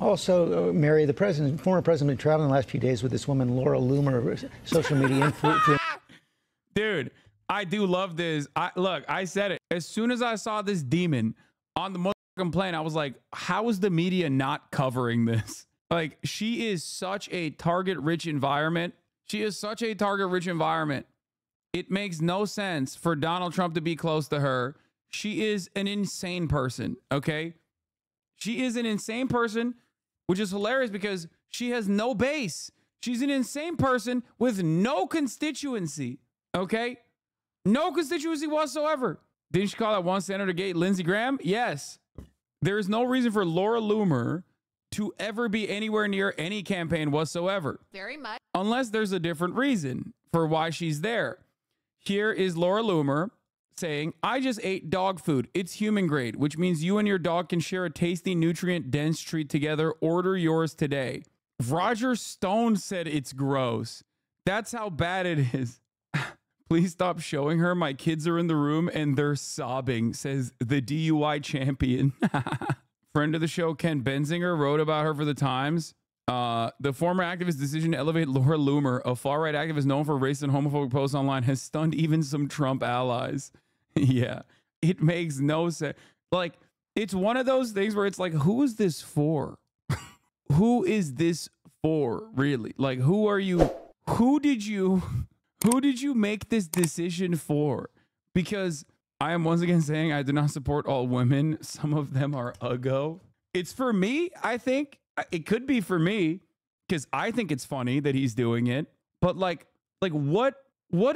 Also, Mary, the president, former president, been traveling the last few days with this woman, Laura Loomer, social media influencer. Dude, I do love this. Look, I said it. As soon as I saw this demon on the motherfucking plane, I was like, how is the media not covering this? Like, she is such a target-rich environment. She is such a target-rich environment. It makes no sense for Donald Trump to be close to her. She is an insane person, okay? She is an insane person, which is hilarious because she has no base. She's an insane person with no constituency, okay? No constituency whatsoever. Didn't she call that one Senator Gate Lindsey Graham? Yes. There is no reason for Laura Loomer to ever be anywhere near any campaign whatsoever. Very much. Unless there's a different reason for why she's there. Here is Laura Loomer saying, I just ate dog food. It's human grade, which means you and your dog can share a tasty, nutrient-dense treat together. Order yours today. Roger Stone said it's gross. That's how bad it is. Please stop showing her. My kids are in the room and they're sobbing, says the DUI champion. Friend of the show, Ken Benzinger, wrote about her for the Times. The former activist's decision to elevate Laura Loomer, a far-right activist known for racist and homophobic posts online, has stunned even some Trump allies. Yeah, it makes no sense. Like, it's one of those things where it's like, who is this for? Who is this for, really? Like, who are you? Who did you make this decision for? Because I am once again saying I do not support all women. Some of them are uggo. It's for me, I think. It could be for me because I think it's funny that he's doing it. But like what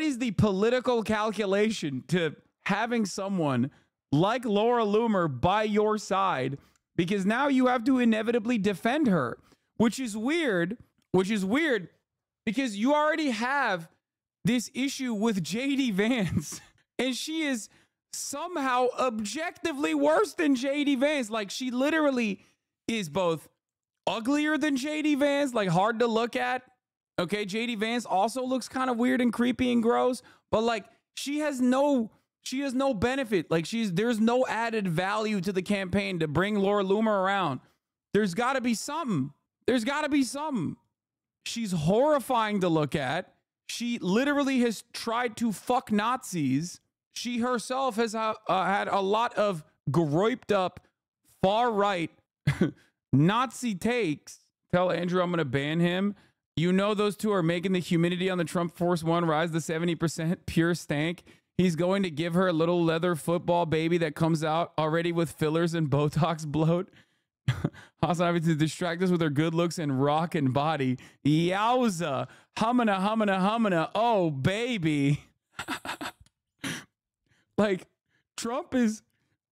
is the political calculation to having someone like Laura Loomer by your side? Because now you have to inevitably defend her, which is weird because you already have this issue with JD Vance and she is somehow objectively worse than JD Vance. Like, she literally is both uglier than JD Vance, like hard to look at. Okay, JD Vance also looks kind of weird and creepy and gross, but like she has no benefit. Like there's no added value to the campaign to bring Laura Loomer around. There's got to be something. There's got to be something. She's horrifying to look at. She literally has tried to fuck Nazis. She herself has had a lot of groiped up far right Nazi takes. Tell Andrew I'm going to ban him. You know those two are making the humidity on the Trump Force One rise to 70% pure stank. He's going to give her a little leather football baby that comes out already with fillers and Botox bloat. Hasanabi to distract us with her good looks and rockin' body. Yowza. Humana, humana, humana. Oh, baby. Like, Trump is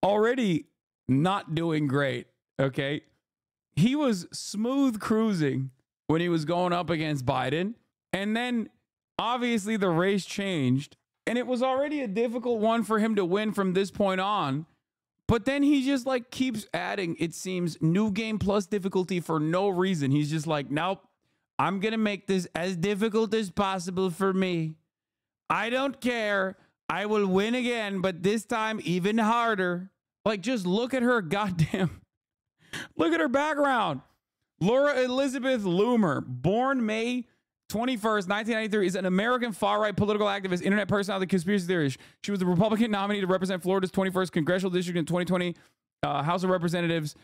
already not doing great, okay? He was smooth cruising when he was going up against Biden. And then obviously the race changed and it was already a difficult one for him to win from this point on. But then he just like keeps adding, it seems, new game plus difficulty for no reason. He's just like, nope, I'm going to make this as difficult as possible for me. I don't care. I will win again, but this time even harder. Like, just look at her goddamn. Look at her background. Laura Elizabeth Loomer, born May 21st, 1993, is an American far-right political activist, internet personality, conspiracy theorist. She was the Republican nominee to represent Florida's 21st congressional district in 2020 House of Representatives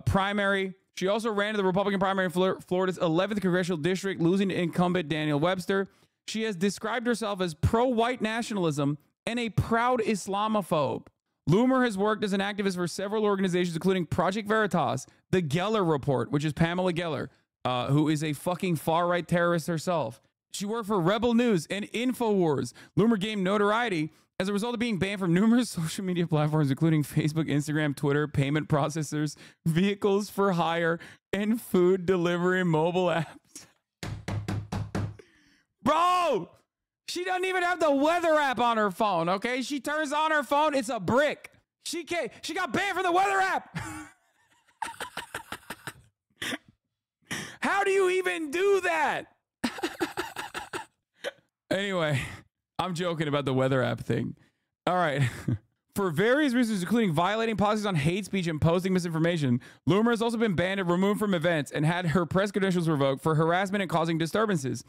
primary. She also ran to the Republican primary in Florida's 11th congressional district, losing to incumbent Daniel Webster. She has described herself as pro-white nationalism and a proud Islamophobe. Loomer has worked as an activist for several organizations, including Project Veritas, the Geller Report, which is Pamela Geller, who is a fucking far-right terrorist herself. She worked for Rebel News and InfoWars. Loomer gained notoriety as a result of being banned from numerous social media platforms, including Facebook, Instagram, Twitter, payment processors, vehicles for hire, and food delivery mobile apps. Bro! She doesn't even have the weather app on her phone, okay? She turns on her phone, it's a brick. She got banned from the weather app. How do you even do that? Anyway, I'm joking about the weather app thing. All right. For various reasons, including violating policies on hate speech and posting misinformation, Loomer has also been banned and removed from events and had her press credentials revoked for harassment and causing disturbances.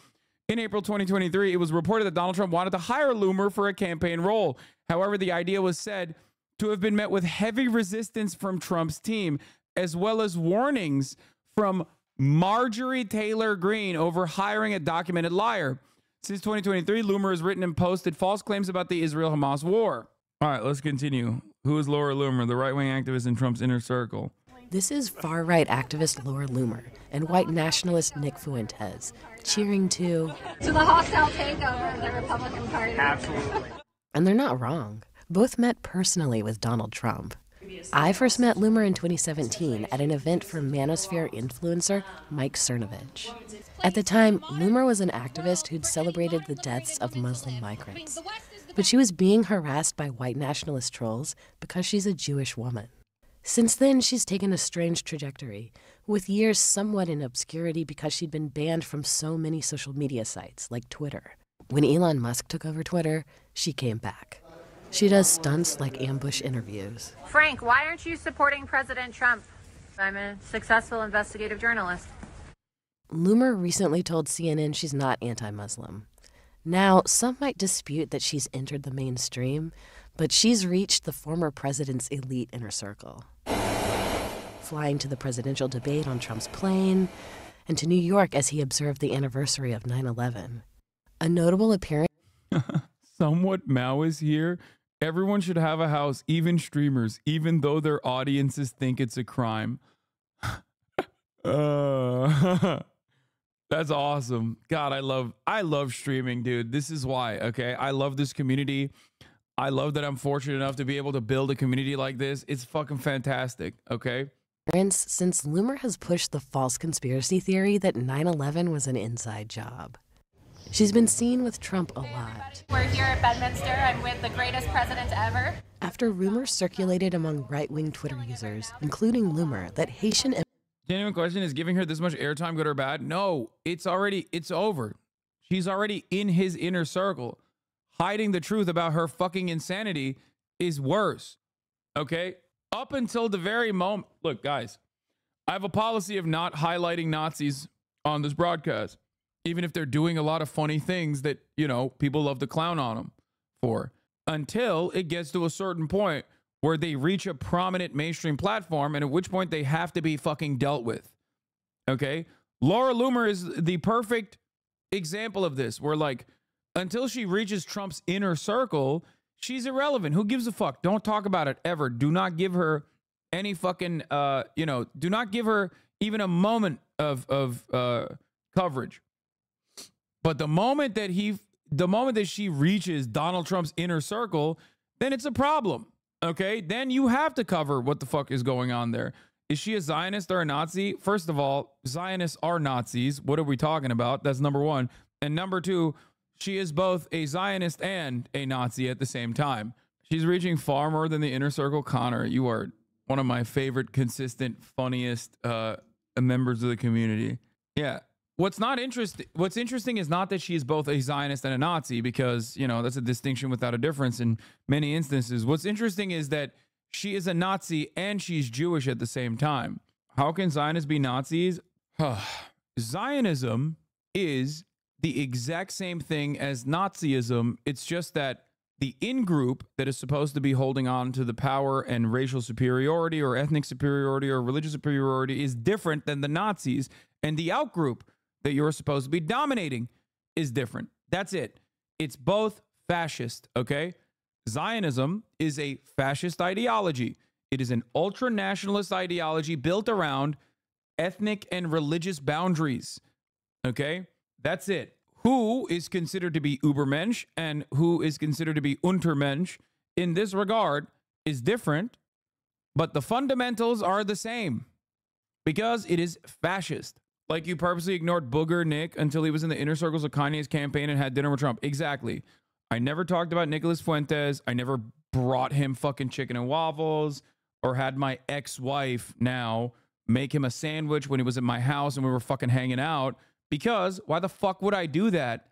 In April 2023, it was reported that Donald Trump wanted to hire Loomer for a campaign role. However, the idea was said to have been met with heavy resistance from Trump's team, as well as warnings from Marjorie Taylor Greene over hiring a documented liar. Since 2023, Loomer has written and posted false claims about the Israel-Hamas war. All right, let's continue. Who is Laura Loomer, the right-wing activist in Trump's inner circle? This is far-right activist Laura Loomer and white nationalist Nick Fuentes cheering to the hostile takeover of the Republican Party. Absolutely. And they're not wrong. Both met personally with Donald Trump. I first met Loomer in 2017 at an event for manosphere influencer Mike Cernovich. At the time, Loomer was an activist who'd celebrated the deaths of Muslim migrants. But she was being harassed by white nationalist trolls because she's a Jewish woman. Since then, she's taken a strange trajectory, with years somewhat in obscurity because she'd been banned from so many social media sites, like Twitter. When Elon Musk took over Twitter, she came back. She does stunts like ambush interviews. Frank, why aren't you supporting President Trump? I'm a successful investigative journalist. Loomer recently told CNN she's not anti-Muslim. Now, some might dispute that she's entered the mainstream, but she's reached the former president's elite inner circle. Flying to the presidential debate on Trump's plane, and to New York as he observed the anniversary of 9/11. A notable appearance. Somewhat Maoist here. Everyone should have a house, even streamers, even though their audiences think it's a crime. That's awesome. God, I love streaming, dude. This is why, okay? I love this community. I love that I'm fortunate enough to be able to build a community like this. It's fucking fantastic, okay? Since Loomer has pushed the false conspiracy theory that 9/11 was an inside job. She's been seen with Trump a lot. We're here at Bedminster. I'm with the greatest president ever. After rumors circulated among right-wing Twitter users, including Loomer, that Haitian... Genuine question, is giving her this much airtime good or bad? No, it's over. She's already in his inner circle. Hiding the truth about her fucking insanity is worse, okay? Up until the very moment... Look, guys, I have a policy of not highlighting Nazis on this broadcast, even if they're doing a lot of funny things that, you know, people love to clown on them for, until it gets to a certain point where they reach a prominent mainstream platform, and at which point they have to be fucking dealt with. Okay? Laura Loomer is the perfect example of this, where, like, until she reaches Trump's inner circle, she's irrelevant. Who gives a fuck? Don't talk about it ever. Do not give her any fucking, do not give her even a moment of coverage. But the moment that she reaches Donald Trump's inner circle, then it's a problem. Okay, then you have to cover what the fuck is going on there. Is she a Zionist or a Nazi? First of all, Zionists are Nazis. What are we talking about? That's number one. And number two, she is both a Zionist and a Nazi at the same time. She's reaching far more than the inner circle. Connor, you are one of my favorite, consistent, funniest members of the community. Yeah. What's interesting is not that she is both a Zionist and a Nazi, because, you know, that's a distinction without a difference in many instances. What's interesting is that she is a Nazi and she's Jewish at the same time. How can Zionists be Nazis? Zionism is the exact same thing as Nazism. It's just that the in-group that is supposed to be holding on to the power and racial superiority or ethnic superiority or religious superiority is different than the Nazis, and the out-group that you're supposed to be dominating is different. That's it. It's both fascist, okay? Zionism is a fascist ideology. It is an ultra-nationalist ideology built around ethnic and religious boundaries, okay? That's it. Who is considered to be Übermensch and who is considered to be Untermensch in this regard is different, but the fundamentals are the same because it is fascist. Like, you purposely ignored Booger Nick until he was in the inner circles of Kanye's campaign and had dinner with Trump. Exactly. I never talked about Nicholas Fuentes. I never brought him fucking chicken and waffles or had my ex-wife now make him a sandwich when he was at my house and we were fucking hanging out, because why the fuck would I do that?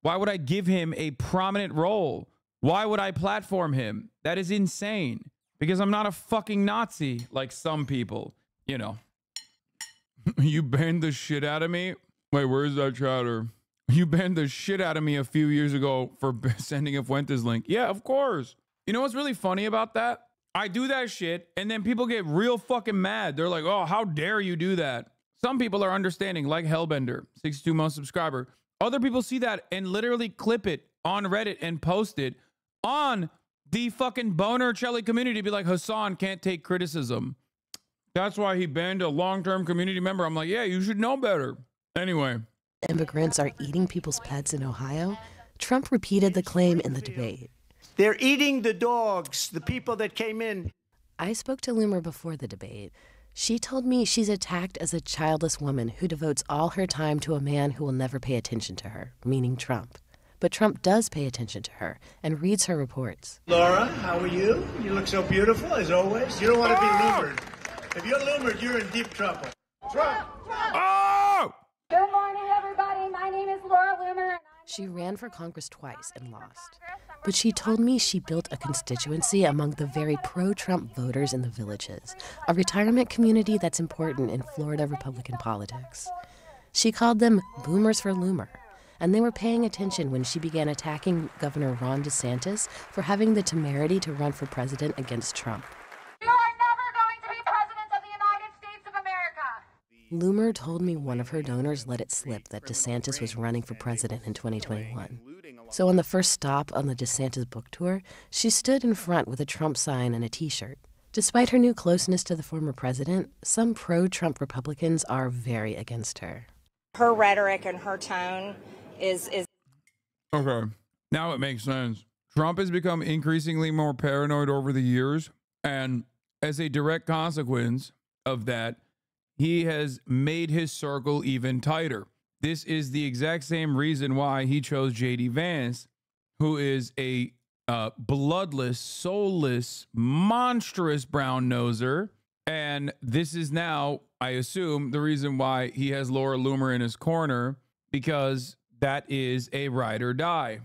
Why would I give him a prominent role? Why would I platform him? That is insane. Because I'm not a fucking Nazi like some people. You know. You banned the shit out of me? Wait, where's that chatter? You banned the shit out of me a few years ago for sending a Fuentes link. Yeah, of course. You know what's really funny about that? I do that shit, and then people get real fucking mad. They're like, oh, how dare you do that? Some people are understanding, like Hellbender, 62-month subscriber. Other people see that and literally clip it on Reddit and post it on the fucking boner Chelly community. Be like, Hasan can't take criticism. That's why he banned a long-term community member. I'm like, yeah, you should know better. Anyway. Immigrants are eating people's pets in Ohio. Trump repeated the claim in the debate. They're eating the dogs, the people that came in. I spoke to Loomer before the debate. She told me she's attacked as a childless woman who devotes all her time to a man who will never pay attention to her, meaning Trump. But Trump does pay attention to her and reads her reports. Laura, how are you? You look so beautiful, as always. You don't want to be Loomered. If you're Loomered, you're in deep trouble. Trump! Oh! Good morning, everybody. My name is Laura Loomer. She ran for Congress twice and lost. But she told me she built a constituency among the very pro-Trump voters in the Villages, a retirement community that's important in Florida Republican politics. She called them Boomers for Loomer, and they were paying attention when she began attacking Governor Ron DeSantis for having the temerity to run for president against Trump. You are never going to be president of the United States of America. Loomer told me one of her donors let it slip that DeSantis was running for president in 2021. So on the first stop on the DeSantis book tour, she stood in front with a Trump sign and a T-shirt. Despite her new closeness to the former president, some pro-Trump Republicans are very against her. Her rhetoric and her tone is... Okay, now it makes sense. Trump has become increasingly more paranoid over the years, and as a direct consequence of that, he has made his circle even tighter. This is the exact same reason why he chose J.D. Vance, who is a bloodless, soulless, monstrous brown noser. And this is now, I assume, the reason why he has Laura Loomer in his corner, because that is a ride or die.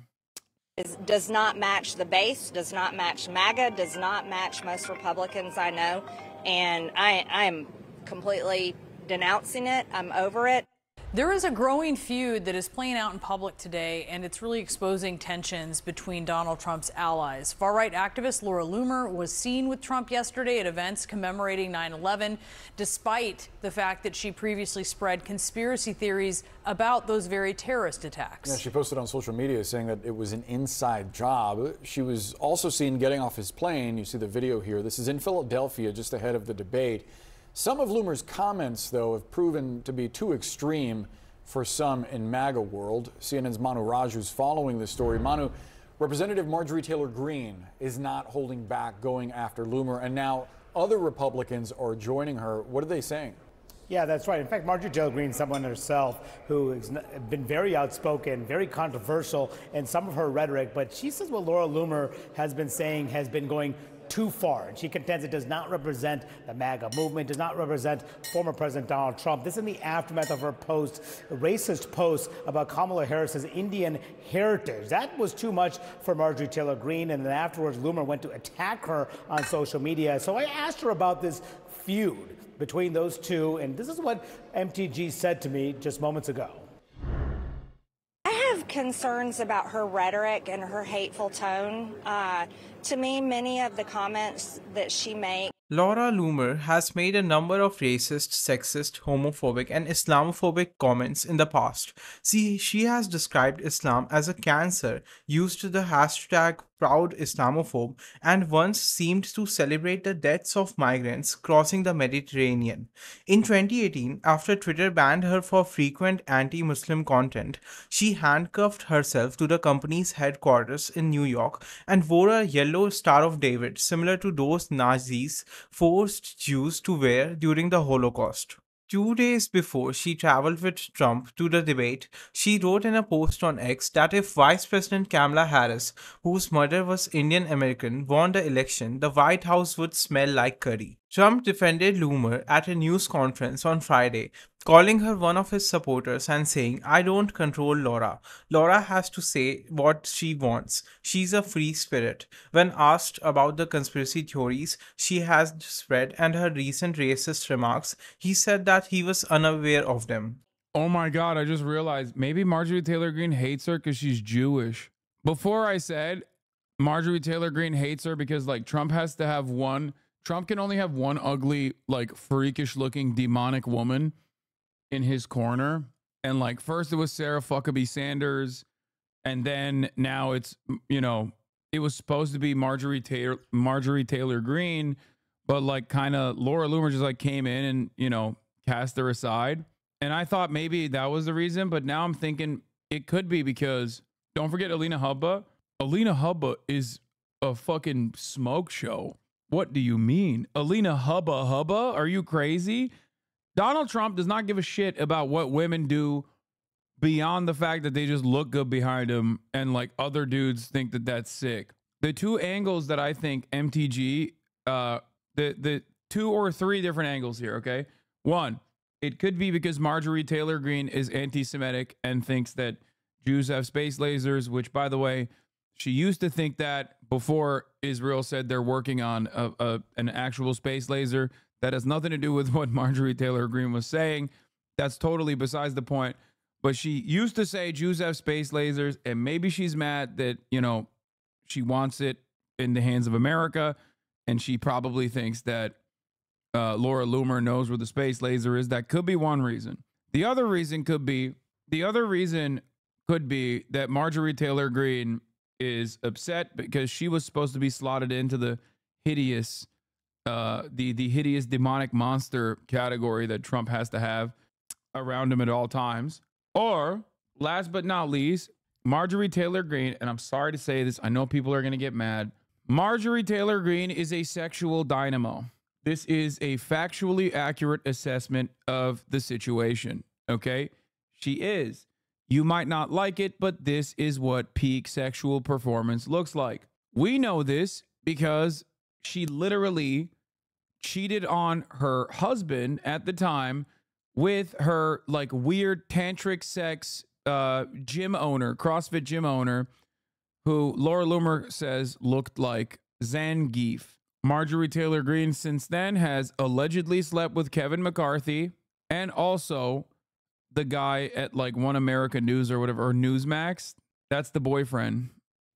Does not match the base, does not match MAGA, does not match most Republicans I know. And I'm completely denouncing it. I'm over it. There is a growing feud that is playing out in public today, and it's really exposing tensions between Donald Trump's allies. Far-right activist Laura Loomer was seen with Trump yesterday at events commemorating 9/11, despite the fact that she previously spread conspiracy theories about those very terrorist attacks. Yeah, she posted on social media saying that it was an inside job. She was also seen getting off his plane. You see the video here. This is in Philadelphia, just ahead of the debate. Some of Loomer's comments, though, have proven to be too extreme for some in MAGA world. CNN's Manu Raju's following this story. Manu, Representative Marjorie Taylor Greene is not holding back going after Loomer, and now other Republicans are joining her. What are they saying? Yeah, that's right. In fact, Marjorie Taylor Greene, someone herself who has been very outspoken, very controversial in some of her rhetoric, but she says what Laura Loomer has been saying has been going too far. And she contends it does not represent the MAGA movement, does not represent former President Donald Trump. This in the aftermath of her racist post about Kamala Harris's Indian heritage. That was too much for Marjorie Taylor Greene, and then afterwards Loomer went to attack her on social media. So I asked her about this feud between those two, and this is what MTG said to me just moments ago. I have concerns about her rhetoric and her hateful tone. To me, many of the comments that she makes. Laura Loomer has made a number of racist, sexist, homophobic, and Islamophobic comments in the past. See, she has described Islam as a cancer, used the hashtag Proud Islamophobe, and once seemed to celebrate the deaths of migrants crossing the Mediterranean. In 2018, after Twitter banned her for frequent anti-Muslim content, she handcuffed herself to the company's headquarters in New York and wore a yellow Star of David, similar to those Nazis forced Jews to wear during the Holocaust. 2 days before she traveled with Trump to the debate, she wrote in a post on X that if Vice President Kamala Harris, whose mother was Indian American, won the election, the White House would smell like curry. Trump defended Loomer at a news conference on Friday, calling her one of his supporters and saying, "I don't control Laura. Laura has to say what she wants. She's a free spirit." When asked about the conspiracy theories she has spread and her recent racist remarks, he said that he was unaware of them. Oh my God, I just realized maybe Marjorie Taylor Greene hates her because she's Jewish. Before I said Marjorie Taylor Greene hates her because like Trump can only have one ugly, like freakish looking demonic woman in his corner. And like first it was Sarah Huckabee Sanders, and then now it's, it was supposed to be Marjorie Taylor Greene, but like kind of Laura Loomer just like came in and, cast her aside. And I thought maybe that was the reason, but now I'm thinking it could be because don't forget Alina Hubba. Alina Hubba is a fucking smoke show. What do you mean? Alina Hubba? Are you crazy? Donald Trump does not give a shit about what women do beyond the fact that they just look good behind him and like other dudes think that that's sick. The two angles that I think MTG, the 2 or 3 different angles here, okay? One, it could be because Marjorie Taylor Greene is anti-Semitic and thinks that Jews have space lasers, which, by the way, she used to think that before Israel said they're working on an actual space laser. That has nothing to do with what Marjorie Taylor Greene was saying. That's totally besides the point. But she used to say Jews have space lasers, and maybe she's mad that, she wants it in the hands of America, and she probably thinks that Laura Loomer knows where the space laser is. That could be one reason. The other reason could be that Marjorie Taylor Greene is upset because she was supposed to be slotted into the hideous, the hideous demonic monster category that Trump has to have around him at all times. Or last but not least, Marjorie Taylor Greene, and I'm sorry to say this, I know people are going to get mad. Marjorie Taylor Greene is a sexual dynamo. This is a factually accurate assessment of the situation, okay? She is. You might not like it, but this is what peak sexual performance looks like. We know this because she literally cheated on her husband at the time with her like weird tantric sex gym owner, CrossFit gym owner, who Laura Loomer says looked like Zangief. Marjorie Taylor Greene since then has allegedly slept with Kevin McCarthy and also the guy at like One America News or whatever, or Newsmax. That's the boyfriend.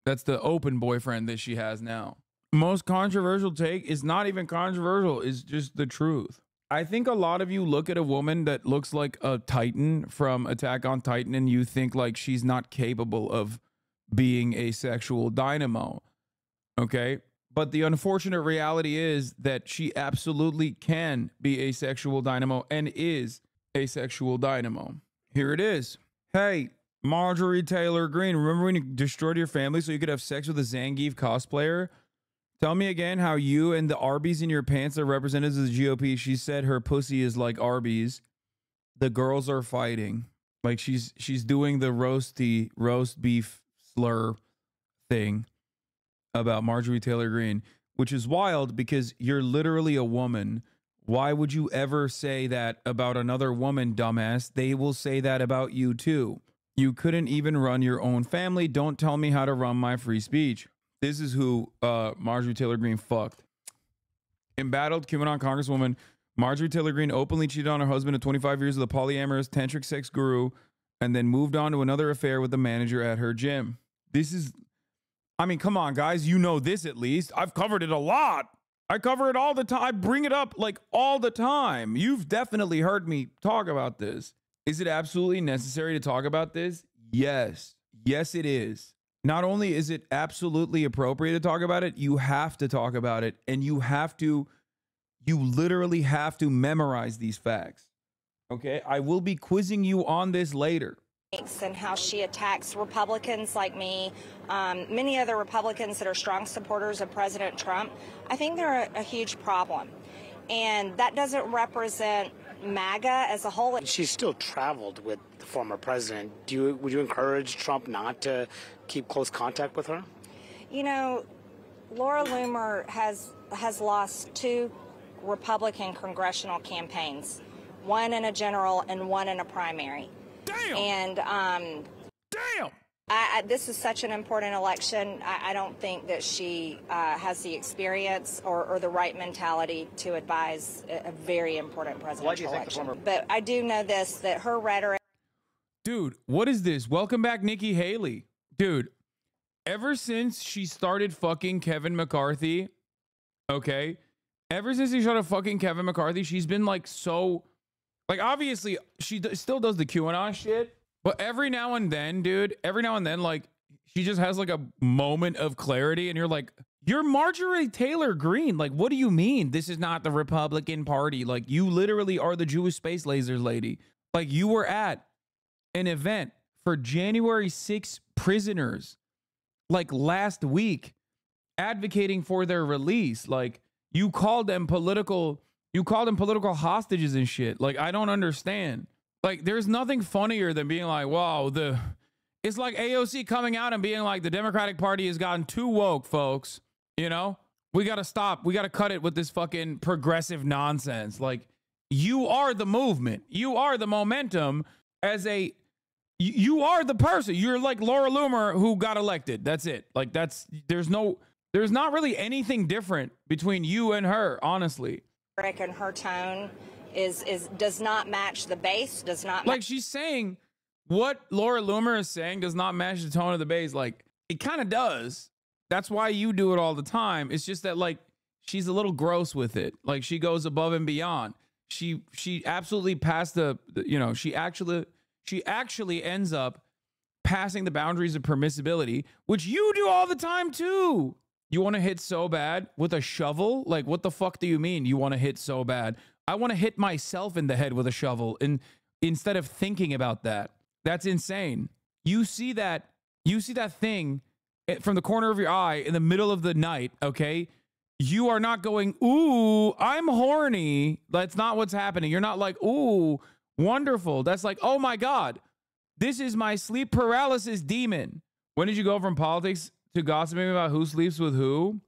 That's the open boyfriend that she has now. Most controversial take is not even controversial, it's just the truth. I think a lot of you look at a woman that looks like a Titan from Attack on Titan and you think like she's not capable of being a sexual dynamo. Okay? But the unfortunate reality is that she absolutely can be a sexual dynamo and is a sexual dynamo. Here it is. Hey, Marjorie Taylor Greene, remember when you destroyed your family so you could have sex with a Zangief cosplayer? Tell me again how you and the Arby's in your pants are representatives of the GOP. She said her pussy is like Arby's. The girls are fighting. Like she's doing the roast beef slur thing about Marjorie Taylor Greene, which is wild because you're literally a woman. Why would you ever say that about another woman, dumbass? They will say that about you too. You couldn't even run your own family. Don't tell me how to run my free speech. This is who Marjorie Taylor Greene fucked. Embattled QAnon Congresswoman Marjorie Taylor Greene openly cheated on her husband of 25 years with a polyamorous tantric sex guru and then moved on to another affair with the manager at her gym. This is, I mean, come on, guys. You know this at least. I've covered it a lot. I cover it all the time. I bring it up like all the time. You've definitely heard me talk about this. Is it absolutely necessary to talk about this? Yes. Yes, it is. Not only is it absolutely appropriate to talk about it, you have to talk about it. And you literally have to memorize these facts. Okay? I will be quizzing you on this later. And how she attacks Republicans like me, many other Republicans that are strong supporters of President Trump. I think they're a huge problem. And that doesn't represent MAGA as a whole. She's still traveled with the former president. Would you encourage Trump not to keep close contact with her? You know, Laura Loomer has lost 2 Republican congressional campaigns, one in a general and one in a primary. Damn! And damn! This is such an important election. I don't think that she has the experience or the right mentality to advise a very important presidential election. But I do know this, that her rhetoric... Dude, what is this? Welcome back, Nikki Haley. Dude, ever since she started fucking Kevin McCarthy, okay? Ever since she started fucking Kevin McCarthy, she's been like so... Like, obviously, she still does the QAnon shit. But every now and then, dude, like, she just has like a moment of clarity and you're like, you're Marjorie Taylor Greene. Like, what do you mean? This is not the Republican Party. Like, you literally are the Jewish space lasers lady. Like, you were at an event for January 6 prisoners, like last week, advocating for their release. Like, you called them political hostages and shit. Like, I don't understand. Like, there's nothing funnier than being like, wow, it's like AOC coming out and being like, the Democratic Party has gotten too woke, folks. You know, we got to stop. We got to cut it with this fucking progressive nonsense. Like, you are the movement. You are the momentum you are the person. You're like Laura Loomer who got elected. That's it. Like, there's not really anything different between you and her, honestly. And her tone does not match the base, does not like she's saying what Laura Loomer is saying does not match the tone of the base. Like, it kind of does. That's why you do it all the time. It's just that, like, she's a little gross with it. Like, she goes above and beyond. She absolutely passed she actually ends up passing the boundaries of permissibility, which you do all the time too. You want to hit so bad with a shovel? Like, what the fuck do you mean you want to hit so bad? I want to hit myself in the head with a shovel instead of thinking about that. That's insane. You see that thing from the corner of your eye in the middle of the night, okay? You are not going, ooh, I'm horny. That's not what's happening. You're not like, ooh, wonderful. That's like, oh my God, this is my sleep paralysis demon. When did you go from politics to gossiping about who sleeps with who?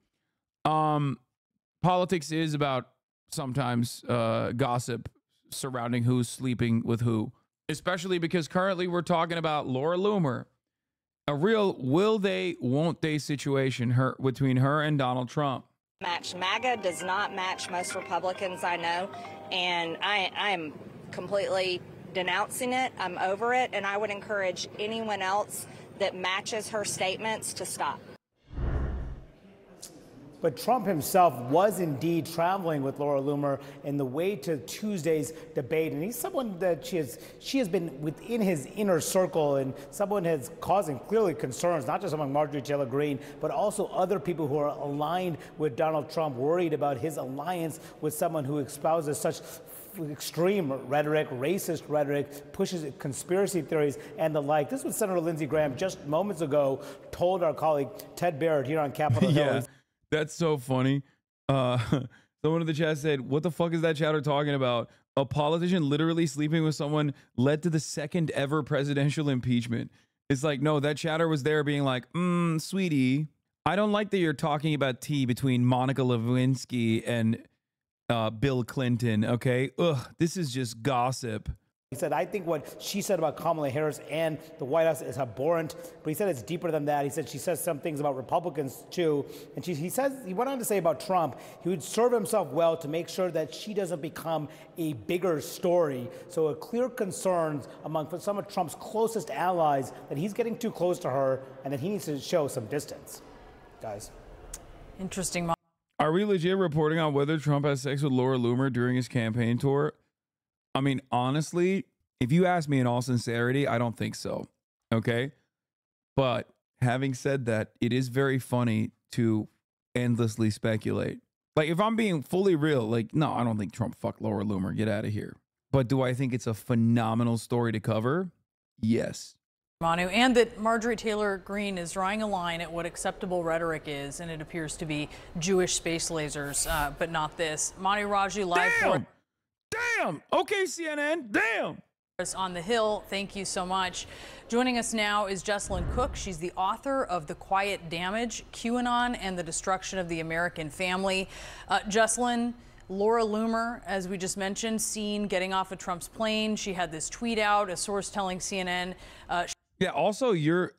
Politics is about sometimes gossip surrounding who's sleeping with who, especially because currently we're talking about Laura Loomer, a real will they, won't they situation between her and Donald Trump. Match. MAGA does not match most Republicans I know, and I am completely denouncing it. I'm over it, and I would encourage anyone else that matches her statements to stop. But Trump himself was indeed traveling with Laura Loomer in the way to Tuesday's debate. And he's someone that she has been within his inner circle, and someone has causing clearly concerns, not just among Marjorie Taylor Greene, but also other people who are aligned with Donald Trump, worried about his alliance with someone who espouses such extreme rhetoric, racist rhetoric, pushes conspiracy theories and the like. This is what Senator Lindsey Graham just moments ago told our colleague Ted Barrett here on Capitol Hill. Yeah, that's so funny. Someone in the chat said, what the fuck is that chatter talking about? A politician literally sleeping with someone led to the second ever presidential impeachment. It's like, no, that chatter was there being like, sweetie, I don't like that you're talking about tea between Monica Lewinsky and Bill Clinton, okay? Ugh, this is just gossip. He said, I think what she said about Kamala Harris and the White House is abhorrent, but he said it's deeper than that. He said she says some things about Republicans too, and he went on to say about Trump, he would serve himself well to make sure that she doesn't become a bigger story. So a clear concerns among some of Trump's closest allies that he's getting too close to her and that he needs to show some distance. Guys. Interesting. Are we legit reporting on whether Trump has sex with Laura Loomer during his campaign tour? I mean, honestly, if you ask me in all sincerity, I don't think so. Okay. But having said that, it is very funny to endlessly speculate. Like, if I'm being fully real, like, no, I don't think Trump fucked Laura Loomer. Get out of here. But do I think it's a phenomenal story to cover? Yes. Manu, and that Marjorie Taylor Greene is drawing a line at what acceptable rhetoric is, and it appears to be Jewish space lasers, but not this. Manu Raji live. Damn! Okay, CNN, damn! On the Hill, thank you so much. Joining us now is Jessalyn Cook. She's the author of The Quiet Damage, QAnon and the Destruction of the American Family. Jessalyn, Laura Loomer, as we just mentioned, seen getting off of Trump's plane. She had this tweet out, a source telling CNN. Yeah, also you're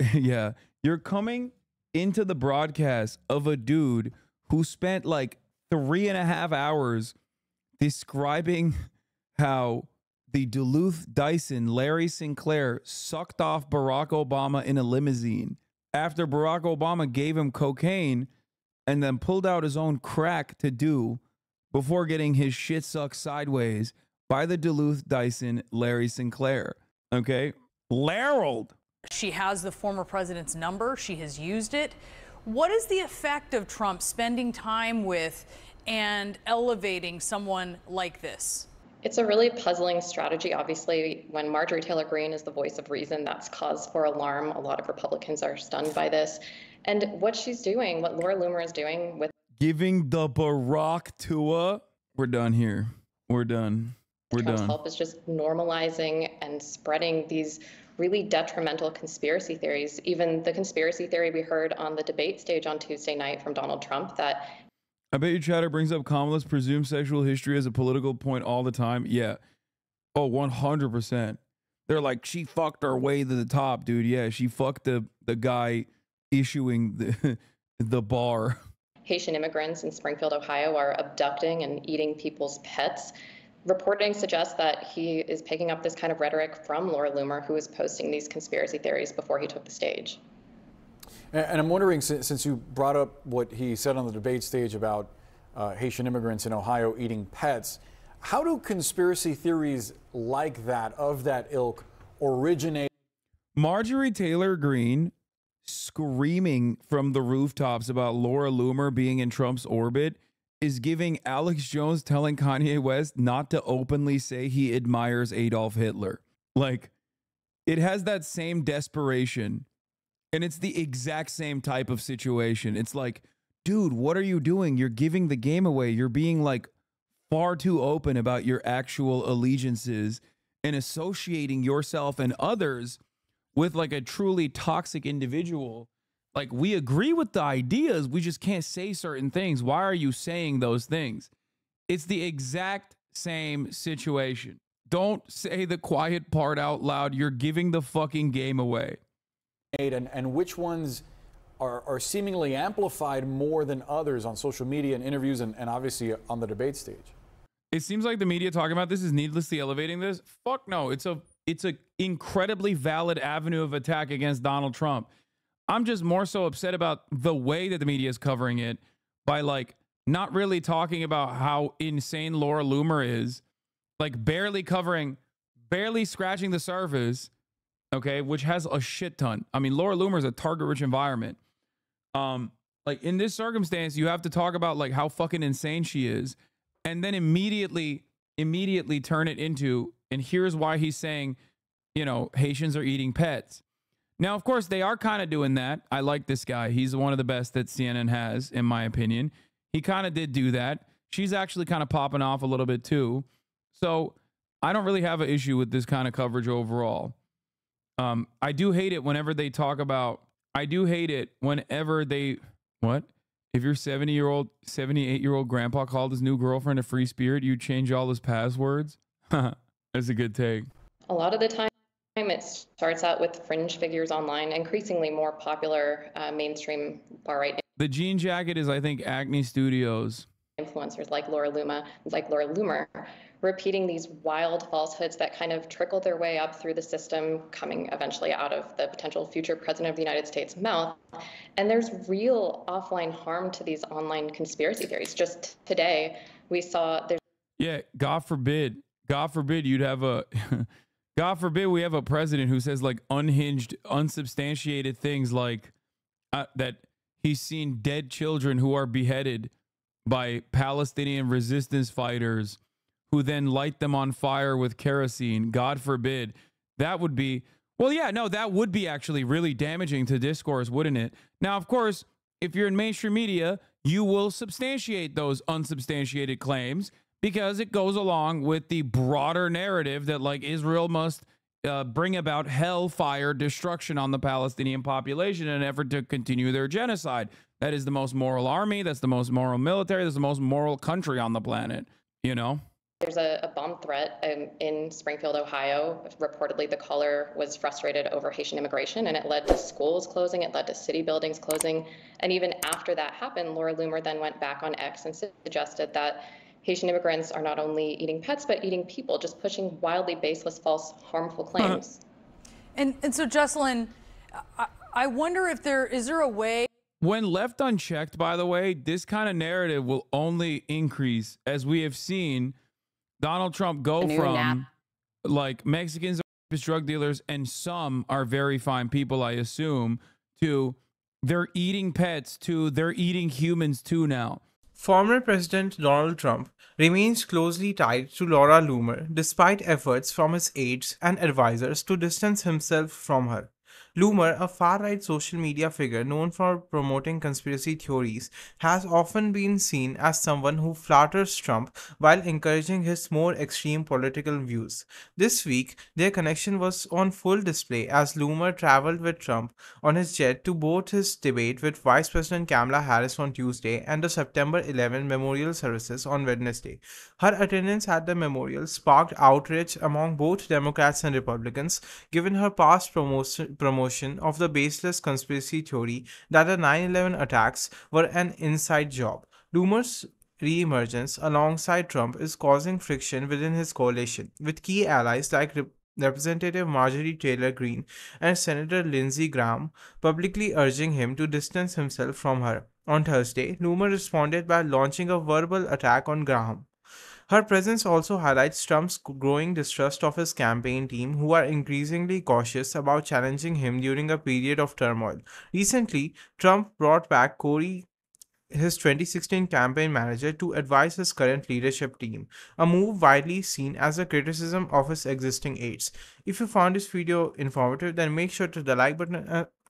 coming into the broadcast of a dude who spent like 3.5 hours describing how the Duluth Dyson Larry Sinclair sucked off Barack Obama in a limousine after Barack Obama gave him cocaine and then pulled out his own crack to do before getting his shit sucked sideways by the Duluth Dyson Larry Sinclair. Okay? Larold. She has the former president's number. She has used it. What is the effect of Trump spending time with and elevating someone like this? It's a really puzzling strategy. Obviously, when Marjorie Taylor Greene is the voice of reason, that's cause for alarm. A lot of Republicans are stunned by this. And what she's doing, what Laura Loomer is doing with giving the Barack tour. We're done here. We're done. We're Trump's done. help is just normalizing and spreading these really detrimental conspiracy theories. Even the conspiracy theory we heard on the debate stage on Tuesday night from Donald Trump that I bet your chatter brings up Kamala's presumed sexual history as a political point all the time. Yeah. Oh, 100%. They're like, she fucked her way to the top, dude. Yeah, she fucked the guy issuing the bar. Haitian immigrants in Springfield, Ohio are abducting and eating people's pets. Reporting suggests that he is picking up this kind of rhetoric from Laura Loomer, who was posting these conspiracy theories before he took the stage. And I'm wondering, since you brought up what he said on the debate stage about Haitian immigrants in Ohio eating pets, how do conspiracy theories like that, of that ilk, originate? Marjorie Taylor Greene screaming from the rooftops about Laura Loomer being in Trump's orbit is giving Alex Jones telling Kanye West not to openly say he admires Adolf Hitler. Like, it has that same desperation. And it's the exact same type of situation. It's like, dude, what are you doing? You're giving the game away. You're being like far too open about your actual allegiances and associating yourself and others with like a truly toxic individual. Like, we agree with the ideas. We just can't say certain things. Why are you saying those things? It's the exact same situation. Don't say the quiet part out loud. You're giving the fucking game away. And which ones are seemingly amplified more than others on social media and interviews and obviously on the debate stage? It seems like the media talking about this is needlessly elevating this. Fuck no. It's a incredibly valid avenue of attack against Donald Trump. I'm just more so upset about the way that the media is covering it by like not really talking about how insane Laura Loomer is, like barely scratching the surface. Okay, which has a shit ton. I mean, Laura Loomer is a target-rich environment. Like in this circumstance, you have to talk about like how fucking insane she is, and then immediately turn it into, and here's why he's saying, you know, Haitians are eating pets. Now, of course, they are kind of doing that. I like this guy. He's one of the best that CNN has, in my opinion. He kind of did do that. She's actually kind of popping off a little bit too. So I don't really have an issue with this kind of coverage overall. I do hate it whenever they talk about, what? If your 78-year-old grandpa called his new girlfriend a free spirit, you'd change all his passwords? That's a good take. A lot of the time, it starts out with fringe figures online, increasingly more popular mainstream far-right. The jean jacket is, I think, Acne Studios. Influencers like Laura Loomer, repeating these wild falsehoods that kind of trickle their way up through the system, coming eventually out of the potential future president of the United States' mouth. And there's real offline harm to these online conspiracy theories. Just today, we saw Yeah, God forbid you'd have a... God forbid we have a president who says like unhinged, unsubstantiated things like that he's seen dead children who are beheaded by Palestinian resistance fighters who then light them on fire with kerosene. God forbid. That would be, well, yeah, no, that would be actually really damaging to discourse, wouldn't it? Now, of course, if you're in mainstream media, you will substantiate those unsubstantiated claims because it goes along with the broader narrative that like Israel must bring about hellfire destruction on the Palestinian population in an effort to continue their genocide. That is the most moral army. That's the most moral military. That's the most moral country on the planet, you know? There's a bomb threat in Springfield, Ohio. Reportedly, the caller was frustrated over Haitian immigration, and it led to schools closing. It led to city buildings closing. And even after that happened, Laura Loomer then went back on X and suggested that Haitian immigrants are not only eating pets, but eating people, just pushing wildly baseless, false, harmful claims. And so, Jesselyn, I wonder if is there a way. When left unchecked, by the way, this kind of narrative will only increase, as we have seen Donald Trump go from like Mexicans are drug dealers and some are very fine people, I assume, to they're eating pets to they're eating humans too now. Former President Donald Trump remains closely tied to Laura Loomer despite efforts from his aides and advisors to distance himself from her. Loomer, a far-right social media figure known for promoting conspiracy theories, has often been seen as someone who flatters Trump while encouraging his more extreme political views. This week, their connection was on full display as Loomer traveled with Trump on his jet to both his debate with Vice President Kamala Harris on Tuesday and the September 11 memorial services on Wednesday. Her attendance at the memorial sparked outrage among both Democrats and Republicans, given her past promotion of the baseless conspiracy theory that the 9/11 attacks were an inside job. Loomer's re-emergence alongside Trump is causing friction within his coalition, with key allies like Representative Marjorie Taylor Greene and Senator Lindsey Graham publicly urging him to distance himself from her. On Thursday, Loomer responded by launching a verbal attack on Graham. Her presence also highlights Trump's growing distrust of his campaign team, who are increasingly cautious about challenging him during a period of turmoil. Recently, Trump brought back Corey, his 2016 campaign manager, to advise his current leadership team, a move widely seen as a criticism of his existing aides. If you found this video informative, then make sure to hit the like button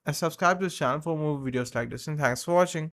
and subscribe to this channel for more videos like this, and thanks for watching.